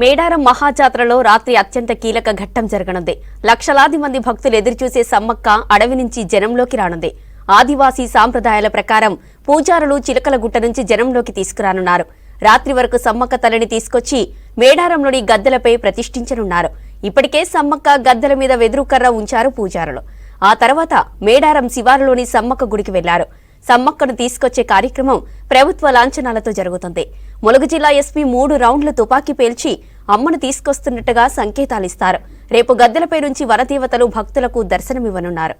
మేడారం మహాజాత్రలో రాత్రి అత్యంత కీలక ఘట్టం జరగనుంది. లక్షలాది మంది భక్తులు ఎదురుచూసే సమ్మక్క అడవి నుంచి జనంలోకి రానుంది. ఆదివాసీ సాంప్రదాయాల ప్రకారం పూజారులు చిలకల గుట్ట నుంచి జనంలోకి తీసుకురానున్నారు. రాత్రి వరకు సమ్మక్క తలని తీసుకొచ్చి మేడారంలోని గద్దెలపై ప్రతిష్ఠించనున్నారు. ఇప్పటికే సమ్మక్క గద్దెల మీద వెదురుకర్ర ఉంచారు పూజారులు. ఆ తర్వాత మేడారం శివారులోని సమ్మక్క గుడికి వెళ్లారు. సమ్మక్కను తీసుకొచ్చే కార్యక్రమం ప్రభుత్వ లాంఛనాలతో జరుగుతుంది. ములుగు జిల్లా ఎస్పీ 3 రౌండ్లు తుపాకీ పేల్చి అమ్మను తీసుకొస్తున్నట్టుగా సంకేతాలిస్తారు. రేపు గద్దెలపై నుంచి వనదేవతలు భక్తులకు దర్శనమివ్వనున్నారు.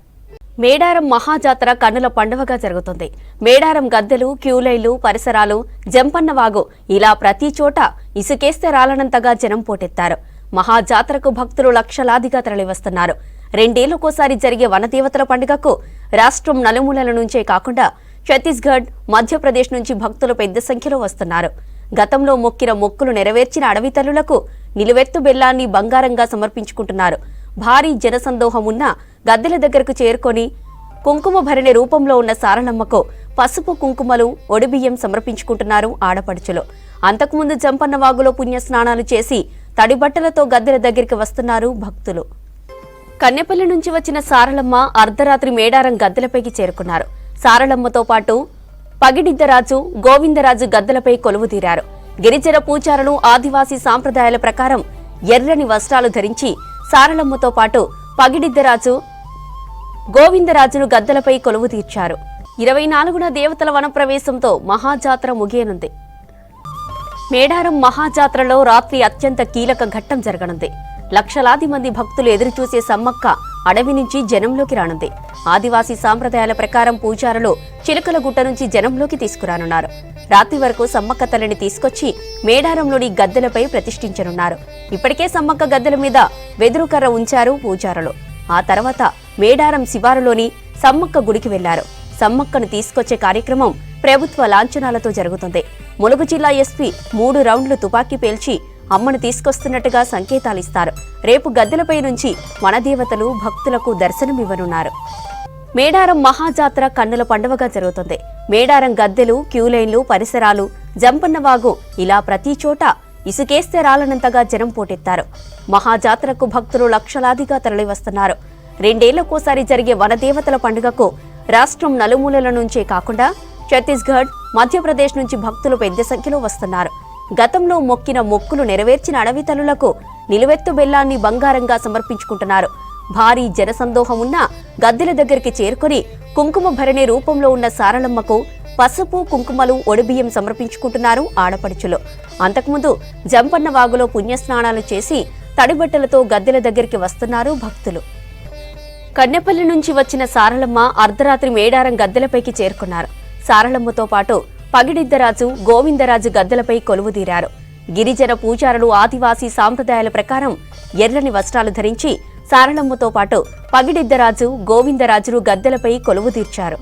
మేడారం మహాజాతర కన్నుల పండువగా జరుగుతుంది. మేడారం గద్దెలు, క్యూలైన్లు, పరిసరాలు, జంపన్నవాగు ఇలా ప్రతి చోట ఇసుకేస్తే రాలనంతగా జనం పోటెత్తారు. మహాజాతరకు భక్తులు లక్షలాదిగా తరలివస్తున్నారు. 2 ఏళ్లకోసారి జరిగే వనదేవతల పండుగకు రాష్ట్రం నలుమూలల నుంచే కాకుండా ఛత్తీస్గఢ్, మధ్యప్రదేశ్ నుంచి భక్తులు పెద్ద సంఖ్యలో వస్తున్నారు. గతంలో మొక్కిన మొక్కులు నెరవేర్చిన అడవి తల్లులకు నిలువెత్తు బెల్లాన్ని బంగారంగా సమర్పించుకుంటున్నారు. భారీ జనసందోహం ఉన్న గద్దెల దగ్గరకు చేరుకొని కుంకుమ భరణి రూపంలో ఉన్న సారలమ్మకు పసుపు, కుంకుమలు, ఒడిబియ్యం సమర్పించుకుంటున్నారు ఆడపడుచులు. అంతకుముందు జంపన్నవాగులో పుణ్యస్నానాలు చేసి తడిబట్టలతో గద్దెల దగ్గరికి వస్తున్నారు భక్తులు. కన్నెపల్లి నుంచి వచ్చిన సారలమ్మ అర్ధరాత్రి మేడారం గద్దెలపైకి చేరుకున్నారు. సారలమ్మతో పాటు పగిడిద్దరాజు, గోవిందరాజు గద్దెలపై కొలువుదీరారు. గిరిజన పూజారులు ఆదివాసీ సాంప్రదాయాల ప్రకారం ఎర్రని వస్త్రాలు ధరించి సారలమ్మతో పాటు పగిడిద్దరాజు, గోవిందరాజును గద్దెలపై కొలువు తీర్చారు. 24న దేవతల వనప్రవేశంతో మహాజాతర ముగియనుంది. మేడారం మహాజాతరలో రాత్రి అత్యంత కీలక ఘట్టం జరగనుంది. లక్షలాది మంది భక్తులు ఎదురుచూసే సమ్మక్క అడవి నుంచి జనంలోకి రానుంది. ఆదివాసీ సాంప్రదాయాల ప్రకారం పూజారులు చిలకల గుట్ట నుంచి జనంలోకి తీసుకురానున్నారు. రాత్రి వరకు సమ్మక్క తల్లిని తీసుకొచ్చి మేడారంలోని గద్దెలపై ప్రతిష్ఠించనున్నారు. ఇప్పటికే సమ్మక్క గద్దెల మీద వెదురుకర్ర ఉంచారు పూజారులు. ఆ తర్వాత మేడారం శివారులోని సమ్మక్క గుడికి వెళ్లారు. సమ్మక్కను తీసుకొచ్చే కార్యక్రమం ప్రభుత్వ లాంఛనాలతో జరుగుతుంది. ములుగు జిల్లా ఎస్పీ 3 రౌండ్లు తుపాకీ పేల్చి అమ్మను తీసుకొస్తున్నట్టుగా సంకేతాలిస్తారు. రేపు గద్దెలపై నుంచి వనదేవతలు భక్తులకు దర్శనమివ్వనున్నారు. మేడారం మహాజాతర కన్నుల పండువగా జరుగుతుంది. మేడారం గద్దెలు, క్యూలైన్లు, పరిసరాలు, జంపన్నవాగు ఇలా ప్రతి చోట ఇసుకేస్తే రాలనంతగా జనం పోటెత్తారు. మహాజాతరకు భక్తులు లక్షలాదిగా తరలివస్తున్నారు. 2 ఏళ్లకోసారి జరిగే వనదేవతల పండుగకు రాష్ట్రం నలుమూలల నుంచే కాకుండా ఛత్తీస్గఢ్, మధ్యప్రదేశ్ నుంచి భక్తులు పెద్ద సంఖ్యలో వస్తున్నారు. గతంలో మొక్కిన మొక్కులు నెరవేర్చిన అడవి తల్లులకు నిలువెత్తు బెల్లాన్ని బంగారంగా సమర్పించుకుంటున్నారు. భారీ జనసందోహం ఉన్న గద్దెల దగ్గరికి చేరుకుని కుంకుమ భరణి రూపంలో ఉన్న సారలమ్మకు పసుపు, కుంకుమలు, ఒడిబియ్యం సమర్పించుకుంటున్నారు ఆడపడుచులు. అంతకుముందు జంపన్నవాగులో పుణ్యస్నానాలు చేసి తడిబట్టలతో గద్దెల దగ్గరికి వస్తున్నారు భక్తులు. కన్నెపల్లి నుంచి వచ్చిన సారలమ్మ అర్ధరాత్రి మేడారం గద్దెలపైకి చేరుకున్నారు. సారలమ్మతో పాటు పగిడిద్దరాజు, గోవిందరాజు గద్దెలపై కొలువుదీరారు. గిరిజన పూజారులు ఆదివాసీ సాంప్రదాయాల ప్రకారం ఎర్రని వస్త్రాలు ధరించి సారలమ్మతో పాటు పగిడిద్దరాజు, గోవిందరాజును గద్దెలపై కొలువుదీర్చారు.